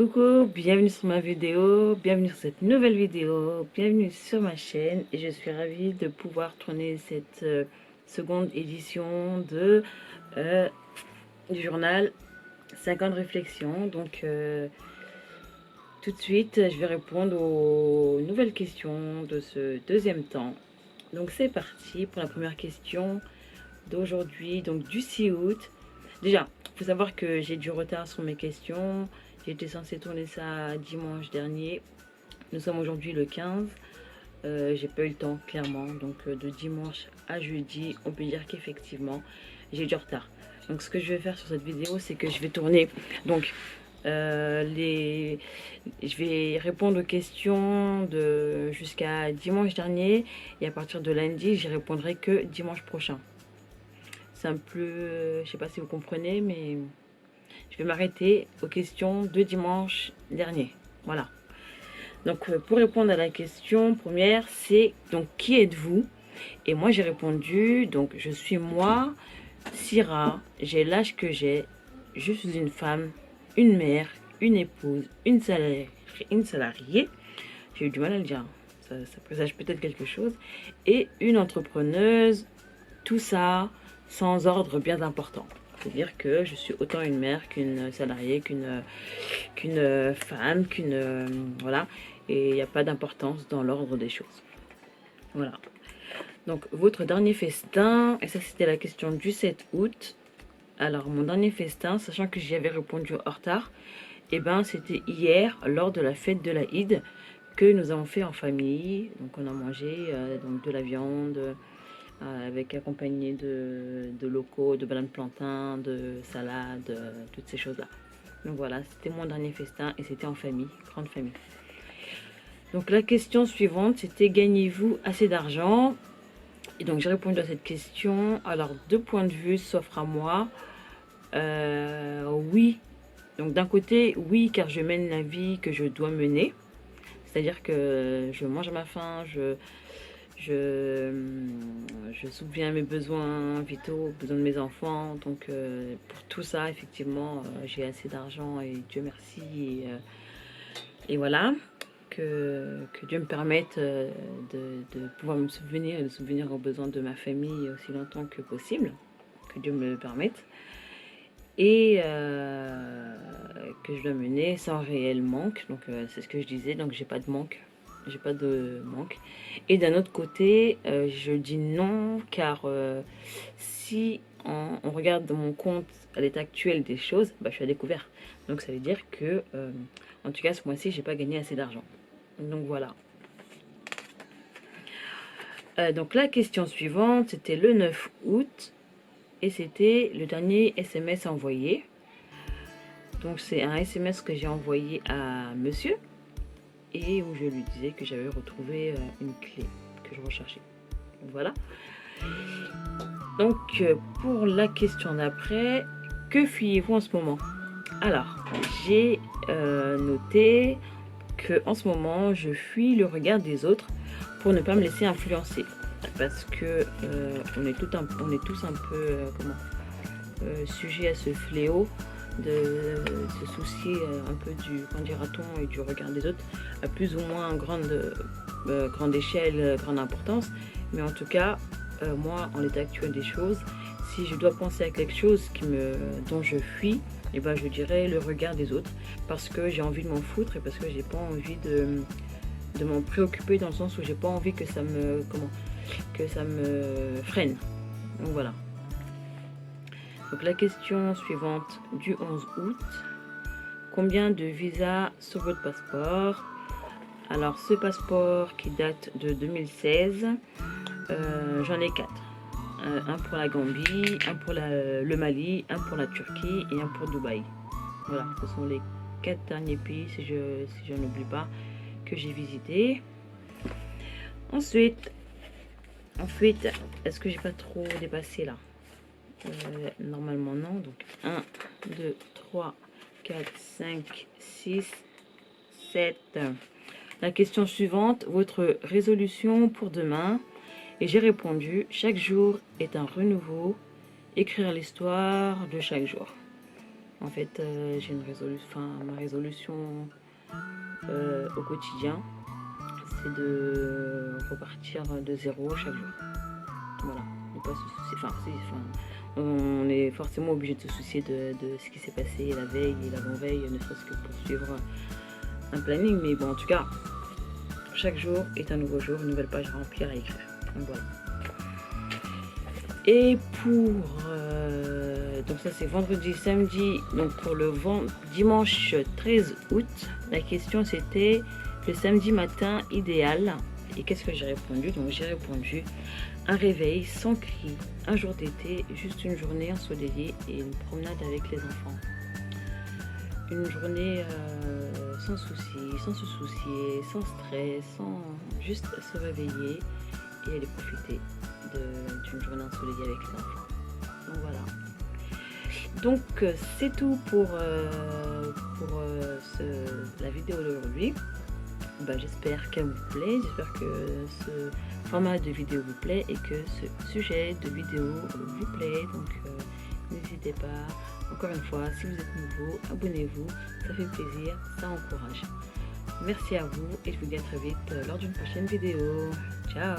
Coucou, bienvenue sur ma vidéo, bienvenue sur cette nouvelle vidéo, bienvenue sur ma chaîne et je suis ravie de pouvoir tourner cette seconde édition euh, du journal 5 ans de réflexion. Donc tout de suite je vais répondre aux nouvelles questions de ce deuxième temps. Donc c'est parti pour la première question d'aujourd'hui, donc du 6 août. Déjà, il faut savoir que j'ai du retard sur mes questions. J'étais censée tourner ça dimanche dernier. Nous sommes aujourd'hui le 15. J'ai pas eu le temps, clairement. Donc de dimanche à jeudi, on peut dire qu'effectivement, j'ai du retard. Donc ce que je vais faire sur cette vidéo, c'est que je vais tourner donc je vais répondre aux questions de jusqu'à dimanche dernier. Et à partir de lundi, j'y répondrai que dimanche prochain. C'est un peu, je sais pas si vous comprenez, mais je vais m'arrêter aux questions de dimanche dernier. Voilà. Donc pour répondre à la question première, c'est donc qui êtes-vous? Et moi j'ai répondu, donc je suis moi, Syrah, j'ai l'âge que j'ai, je suis une femme, une mère, une épouse, une salariée. J'ai eu du mal à le dire, ça présage peut-être quelque chose, et une entrepreneuse, tout ça sans ordre bien important. C'est-à-dire que je suis autant une mère qu'une salariée, qu'une femme, voilà. Et il n'y a pas d'importance dans l'ordre des choses. Voilà. Donc, votre dernier festin, et ça c'était la question du 7 août. Alors, mon dernier festin, sachant que j'y avais répondu en retard, et ben c'était hier, lors de la fête de la Eid, que nous avons fait en famille. Donc, on a mangé donc de la viande, avec accompagné de locaux, de bananes plantain, de salade, toutes ces choses-là. Donc voilà, c'était mon dernier festin et c'était en famille, grande famille. Donc la question suivante, c'était gagnez-vous assez d'argent? Et donc j'ai répondu à cette question. Alors deux points de vue s'offrent à moi. Oui. Donc d'un côté, oui, car je mène la vie que je dois mener. C'est-à-dire que je mange à ma faim, je, je subviens à mes besoins vitaux, aux besoins de mes enfants. Donc pour tout ça, effectivement, j'ai assez d'argent et Dieu merci. Et voilà, que Dieu me permette de pouvoir me subvenir et de subvenir aux besoins de ma famille aussi longtemps que possible. Que Dieu me le permette. Et que je dois mener sans réel manque. Donc c'est ce que je disais, donc j'ai pas de manque. J'ai pas de manque. Et d'un autre côté, je dis non car si on regarde mon compte à l'état actuel des choses, bah, je suis à découvert. Donc ça veut dire que, en tout cas ce mois-ci, j'ai pas gagné assez d'argent. Donc voilà. Donc la question suivante, c'était le 9 août et c'était le dernier SMS envoyé. Donc c'est un SMS que j'ai envoyé à monsieur et où je lui disais que j'avais retrouvé une clé que je recherchais. Voilà. Donc pour la question d'après, que fuyez-vous en ce moment? Alors, j'ai noté que en ce moment, je fuis le regard des autres pour ne pas me laisser influencer. Parce que on est tous un peu sujets à ce fléau de se soucier un peu du, qu'en dira-t-on, et du regard des autres, à plus ou moins grande échelle, grande importance. Mais en tout cas, moi, en l'état actuel des choses, si je dois penser à quelque chose dont je fuis, et ben je dirais le regard des autres, parce que j'ai envie de m'en foutre et parce que j'ai pas envie de m'en préoccuper, dans le sens où j'ai pas envie que ça me freine. Donc voilà. Donc la question suivante du 11 août. Combien de visas sur votre passeport? Alors ce passeport qui date de 2016, j'en ai 4. Un pour la Gambie, un pour le Mali, un pour la Turquie et un pour Dubaï. Voilà, ce sont les 4 derniers pays, si je n'oublie pas, que j'ai visités. Ensuite, est-ce que j'ai pas trop dépassé là? Normalement non. Donc 1, 2, 3, 4, 5, 6, 7. La question suivante, votre résolution pour demain? Et j'ai répondu, chaque jour est un renouveau, écrire l'histoire de chaque jour. En fait, j'ai une résolution, enfin ma résolution au quotidien, c'est de repartir de zéro chaque jour. Voilà, ne pas se soucier, on est forcément obligé de se soucier de ce qui s'est passé la veille et l'avant-veille, ne serait-ce que pour suivre un planning, mais bon, en tout cas, chaque jour est un nouveau jour, une nouvelle page à remplir, à écrire. Donc voilà. Et pour donc ça c'est vendredi, samedi, donc pour le dimanche 13 août, la question c'était le samedi matin idéal. Et qu'est-ce que j'ai répondu? Donc j'ai répondu un réveil sans cri, un jour d'été, juste une journée ensoleillée et une promenade avec les enfants. Une journée sans soucis, sans se soucier, sans stress, sans juste se réveiller et aller profiter d'une journée ensoleillée avec les enfants. Donc voilà. Donc c'est tout pour la vidéo d'aujourd'hui. J'espère qu'elle vous plaît, j'espère que ce format de vidéo vous plaît et que ce sujet de vidéo vous plaît. Donc n'hésitez pas, encore une fois, si vous êtes nouveau, abonnez-vous, ça fait plaisir, ça encourage. Merci à vous et je vous dis à très vite lors d'une prochaine vidéo. Ciao!